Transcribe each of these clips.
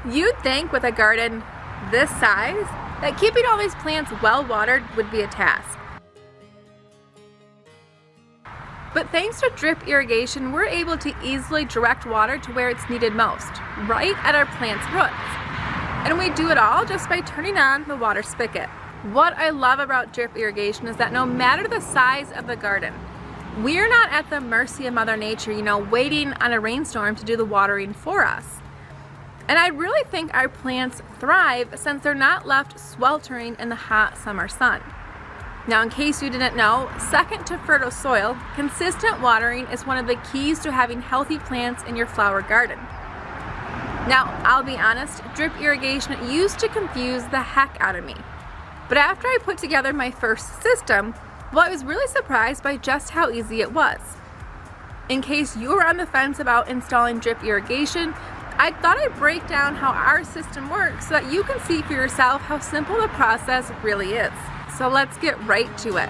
You'd think with a garden this size that keeping all these plants well watered would be a task. But thanks to drip irrigation, we're able to easily direct water to where it's needed most, right at our plant's roots. And we do it all just by turning on the water spigot. What I love about drip irrigation is that no matter the size of the garden, we're not at the mercy of Mother Nature, waiting on a rainstorm to do the watering for us. And I really think our plants thrive since they're not left sweltering in the hot summer sun. Now, in case you didn't know, second to fertile soil, consistent watering is one of the keys to having healthy plants in your flower garden. Now, I'll be honest, drip irrigation used to confuse the heck out of me. But after I put together my first system, well, I was really surprised by just how easy it was. In case you were on the fence about installing drip irrigation, I thought I'd break down how our system works so that you can see for yourself how simple the process really is. So let's get right to it.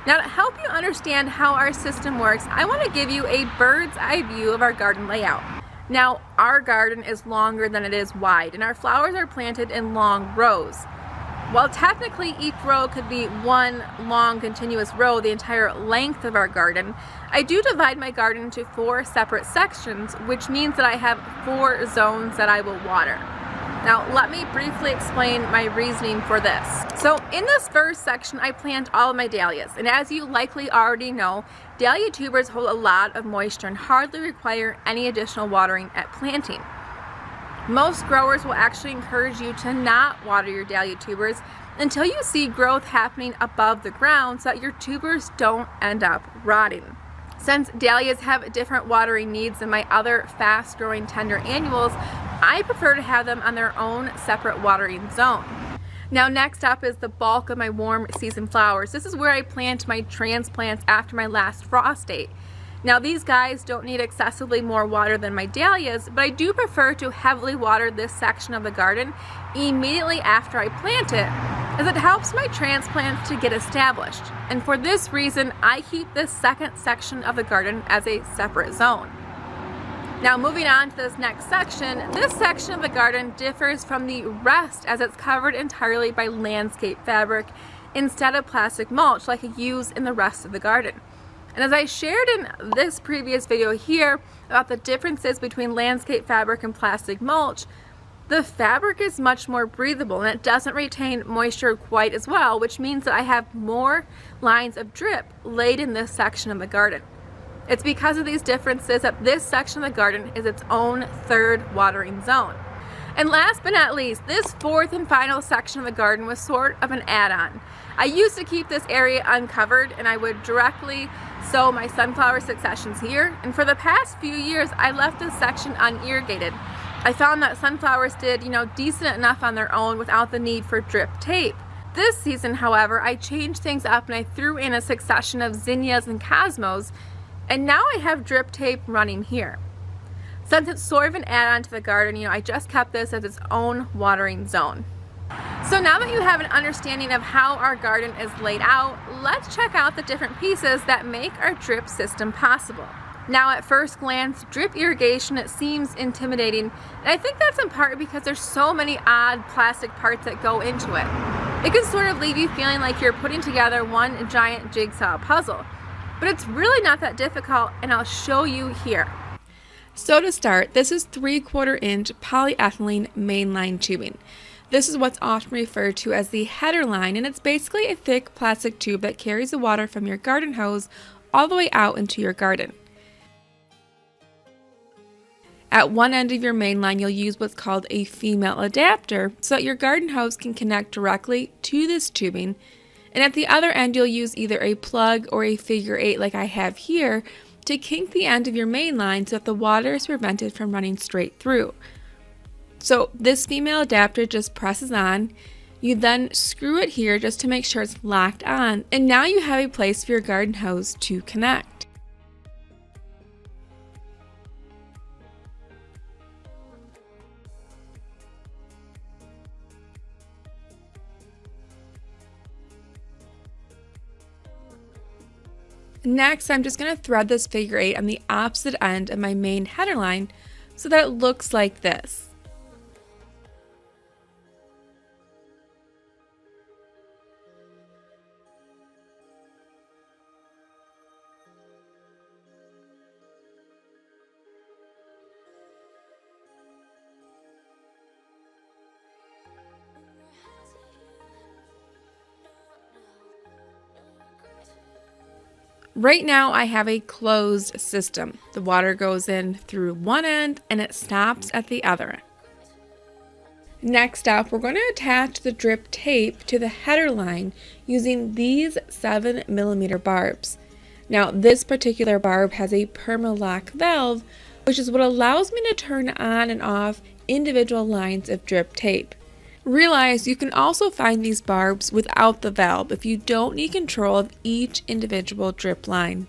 Now, to help you understand how our system works, I want to give you a bird's eye view of our garden layout. Now, our garden is longer than it is wide, and our flowers are planted in long rows. While technically each row could be one long continuous row the entire length of our garden, I do divide my garden into 4 separate sections, which means that I have 4 zones that I will water. Now, let me briefly explain my reasoning for this. So in this first section, I plant all of my dahlias. And as you likely already know, dahlia tubers hold a lot of moisture and hardly require any additional watering at planting. Most growers will actually encourage you to not water your dahlia tubers until you see growth happening above the ground so that your tubers don't end up rotting. Since dahlias have different watering needs than my other fast-growing tender annuals, I prefer to have them on their own separate watering zone. Now, next up is the bulk of my warm season flowers. This is where I plant my transplants after my last frost date. Now, these guys don't need excessively more water than my dahlias, but I do prefer to heavily water this section of the garden immediately after I plant it, as it helps my transplants to get established. And for this reason, I keep this second section of the garden as a separate zone. Now, moving on to this next section, this section of the garden differs from the rest as it's covered entirely by landscape fabric instead of plastic mulch like I use in the rest of the garden. And as I shared in this previous video here about the differences between landscape fabric and plastic mulch, the fabric is much more breathable and it doesn't retain moisture quite as well, which means that I have more lines of drip laid in this section of the garden. It's because of these differences that this section of the garden is its own third watering zone. And last but not least, this fourth and final section of the garden was sort of an add-on. I used to keep this area uncovered and I would directly sow my sunflower successions here, and for the past few years I left this section unirrigated. I found that sunflowers did, decent enough on their own without the need for drip tape. This season, however, I changed things up and I threw in a succession of zinnias and cosmos, and now I have drip tape running here. Since it's sort of an add-on to the garden, I just kept this as its own watering zone. So now that you have an understanding of how our garden is laid out, let's check out the different pieces that make our drip system possible. Now, at first glance, drip irrigation, it seems intimidating, and I think that's in part because there's so many odd plastic parts that go into it. It can sort of leave you feeling like you're putting together one giant jigsaw puzzle, but it's really not that difficult, and I'll show you here. So to start, this is 3/4 inch polyethylene mainline tubing. This is what's often referred to as the header line, and it's basically a thick plastic tube that carries the water from your garden hose all the way out into your garden. At one end of your main line, you'll use what's called a female adapter so that your garden hose can connect directly to this tubing. And at the other end, you'll use either a plug or a figure 8 like I have here to kink the end of your main line so that the water is prevented from running straight through. So this female adapter just presses on. You then screw it here just to make sure it's locked on, and now you have a place for your garden hose to connect. Next, I'm just going to thread this figure 8 on the opposite end of my main header line so that it looks like this. Right now I have a closed system. The water goes in through one end and it stops at the other. Next up, we're going to attach the drip tape to the header line using these 7mm barbs. Now this particular barb has a perma-lock valve, which is what allows me to turn on and off individual lines of drip tape. Realize you can also find these barbs without the valve if you don't need control of each individual drip line.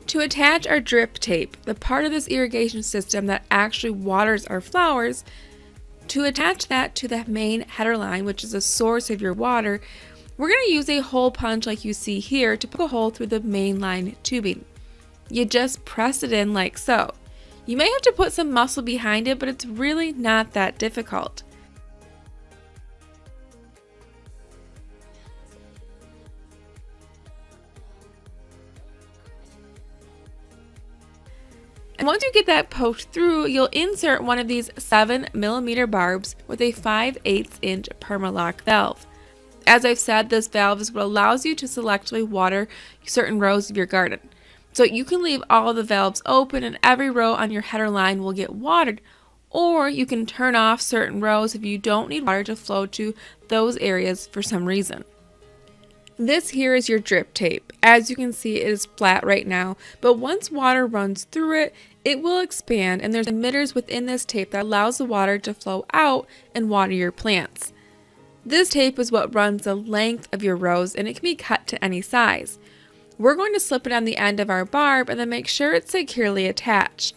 To attach our drip tape, the part of this irrigation system that actually waters our flowers, to attach that to the main header line, which is the source of your water, we're going to use a hole punch like you see here to poke a hole through the main line tubing. You just press it in like so. You may have to put some muscle behind it, but it's really not that difficult. And once you get that poked through, you'll insert one of these 7mm barbs with a 5/8 inch perma-lock valve. As I've said, this valve is what allows you to selectively water certain rows of your garden. So you can leave all the valves open and every row on your header line will get watered, or you can turn off certain rows if you don't need water to flow to those areas for some reason. This here is your drip tape. As you can see, it is flat right now, but once water runs through it, it will expand, and there's emitters within this tape that allows the water to flow out and water your plants. This tape is what runs the length of your rows, and it can be cut to any size. We're going to slip it on the end of our barb and then make sure it's securely attached.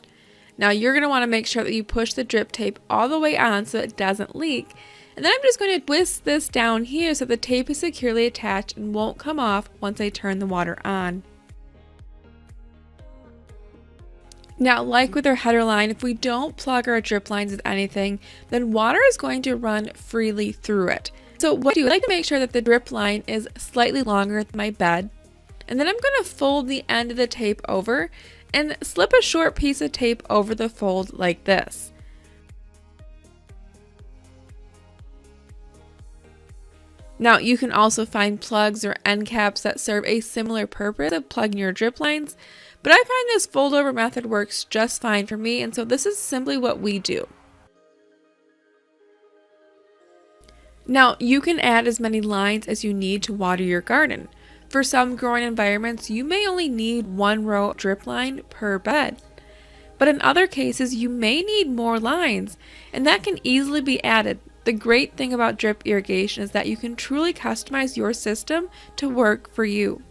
Now you're going to want to make sure that you push the drip tape all the way on so it doesn't leak. And then I'm just going to twist this down here so the tape is securely attached and won't come off once I turn the water on. Now, like with our header line, if we don't plug our drip lines with anything, then water is going to run freely through it. So what I do, I like to make sure that the drip line is slightly longer than my bed. And then I'm going to fold the end of the tape over and slip a short piece of tape over the fold like this. Now you can also find plugs or end caps that serve a similar purpose of plugging your drip lines, but I find this fold over method works just fine for me, and so this is simply what we do. Now you can add as many lines as you need to water your garden. For some growing environments, you may only need one row drip line per bed. But in other cases, you may need more lines, and that can easily be added. The great thing about drip irrigation is that you can truly customize your system to work for you.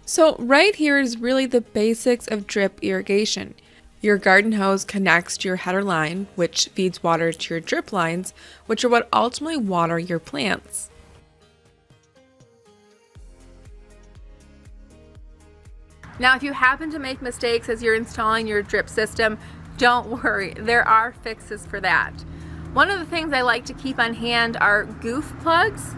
So right here is really the basics of drip irrigation. Your garden hose connects to your header line, which feeds water to your drip lines, which are what ultimately water your plants. Now, if you happen to make mistakes as you're installing your drip system, don't worry, there are fixes for that. One of the things I like to keep on hand are goof plugs.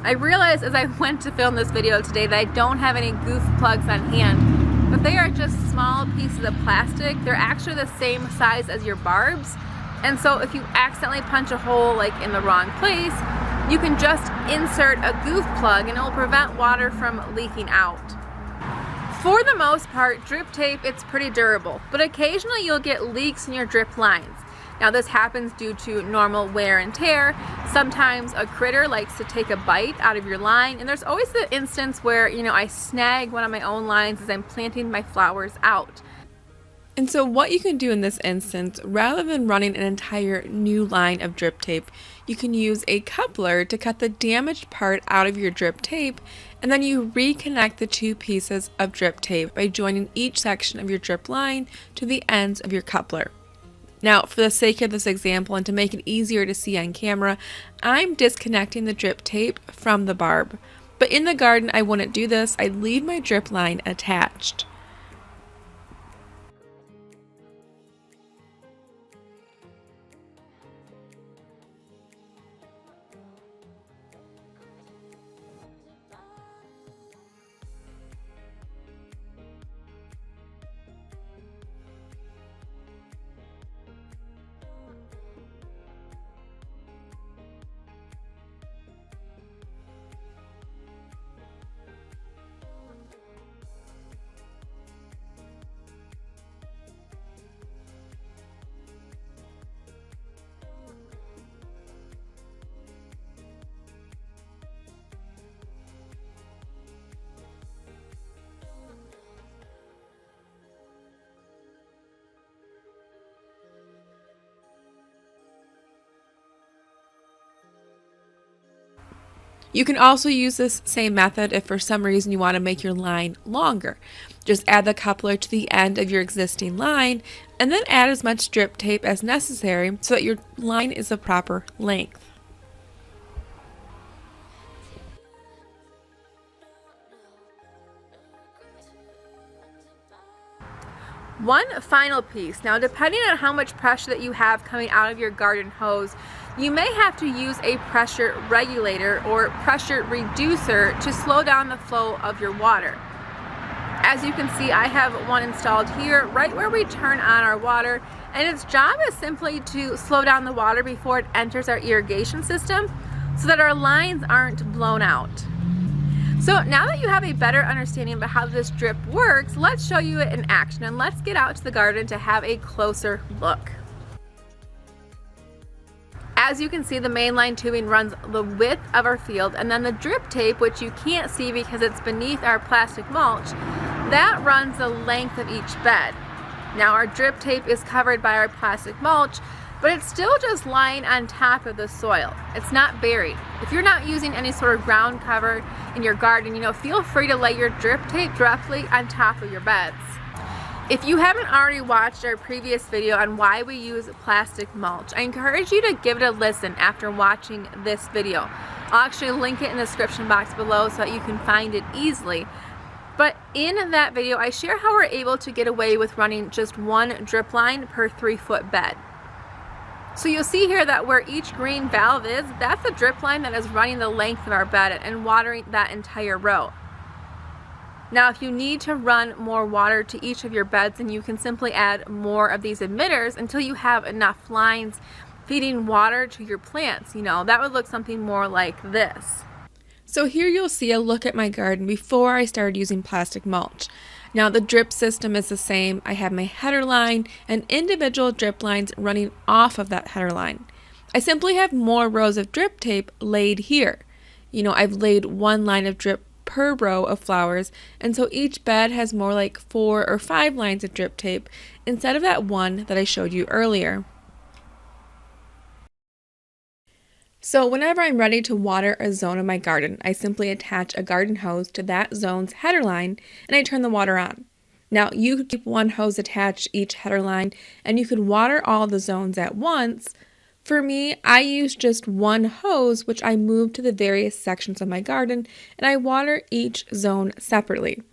I realized as I went to film this video today that I don't have any goof plugs on hand, but they are just small pieces of plastic. They're actually the same size as your barbs, and so if you accidentally punch a hole like in the wrong place, you can just insert a goof plug and it will prevent water from leaking out. For the most part, drip tape, it's pretty durable, but occasionally you'll get leaks in your drip lines. Now this happens due to normal wear and tear. Sometimes a critter likes to take a bite out of your line, and there's always the instance where, I snag one of my own lines as I'm planting my flowers out. And so what you can do in this instance, rather than running an entire new line of drip tape, you can use a coupler to cut the damaged part out of your drip tape, and then you reconnect the two pieces of drip tape by joining each section of your drip line to the ends of your coupler. Now, for the sake of this example and to make it easier to see on camera, I'm disconnecting the drip tape from the barb. But in the garden, I wouldn't do this. I'd leave my drip line attached. You can also use this same method if for some reason you want to make your line longer. Just add the coupler to the end of your existing line and then add as much drip tape as necessary so that your line is the proper length. One final piece. Now, depending on how much pressure that you have coming out of your garden hose, you may have to use a pressure regulator or pressure reducer to slow down the flow of your water. As you can see, I have one installed here right where we turn on our water, and its job is simply to slow down the water before it enters our irrigation system so that our lines aren't blown out. So now that you have a better understanding about how this drip works, let's show you it in action, and let's get out to the garden to have a closer look. As you can see, the mainline tubing runs the width of our field, and then the drip tape, which you can't see because it's beneath our plastic mulch, that runs the length of each bed. Now, our drip tape is covered by our plastic mulch, but it's still just lying on top of the soil. It's not buried. If you're not using any sort of ground cover in your garden, feel free to lay your drip tape directly on top of your beds. If you haven't already watched our previous video on why we use plastic mulch, I encourage you to give it a listen after watching this video. I'll actually link it in the description box below so that you can find it easily. But in that video, I share how we're able to get away with running just one drip line per 3-foot bed. So you'll see here that where each green valve is, that's a drip line that is running the length of our bed and watering that entire row. Now, if you need to run more water to each of your beds, then you can simply add more of these emitters until you have enough lines feeding water to your plants. That would look something more like this. So here you'll see a look at my garden before I started using plastic mulch. Now, the drip system is the same. I have my header line and individual drip lines running off of that header line. I simply have more rows of drip tape laid here. I've laid one line of drip per row of flowers, and so each bed has more like 4 or 5 lines of drip tape instead of that one that I showed you earlier. So whenever I'm ready to water a zone of my garden, I simply attach a garden hose to that zone's header line and I turn the water on. Now, you could keep one hose attached to each header line and you could water all the zones at once. For me, I use just one hose, which I move to the various sections of my garden, and I water each zone separately.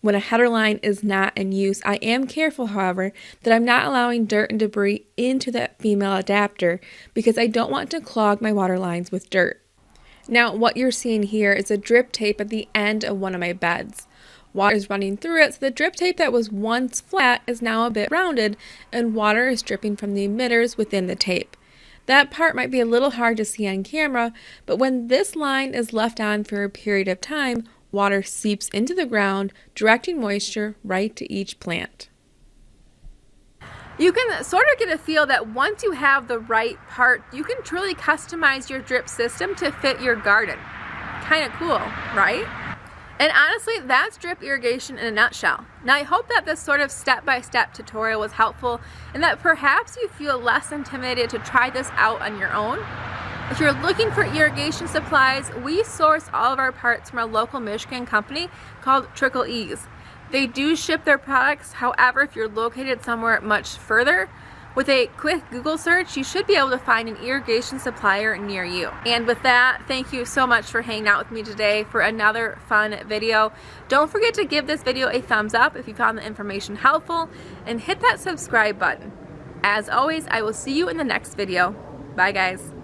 When a header line is not in use, I am careful, however, that I'm not allowing dirt and debris into that female adapter because I don't want to clog my water lines with dirt. Now, what you're seeing here is a drip tape at the end of one of my beds. Water is running through it, so the drip tape that was once flat is now a bit rounded, and water is dripping from the emitters within the tape. That part might be a little hard to see on camera, but when this line is left on for a period of time, water seeps into the ground, directing moisture right to each plant. You can sort of get a feel that once you have the right part, you can truly customize your drip system to fit your garden. Kind of cool, right? And honestly, that's drip irrigation in a nutshell. Now, I hope that this sort of step-by-step tutorial was helpful and that perhaps you feel less intimidated to try this out on your own. If you're looking for irrigation supplies, we source all of our parts from a local Michigan company called Trickl-EEZ. They do ship their products. However, if you're located somewhere much further, With a quick Google search, you should be able to find an irrigation supplier near you. And with that, thank you so much for hanging out with me today for another fun video. Don't forget to give this video a thumbs up if you found the information helpful, and hit that subscribe button. As always, I will see you in the next video. Bye guys.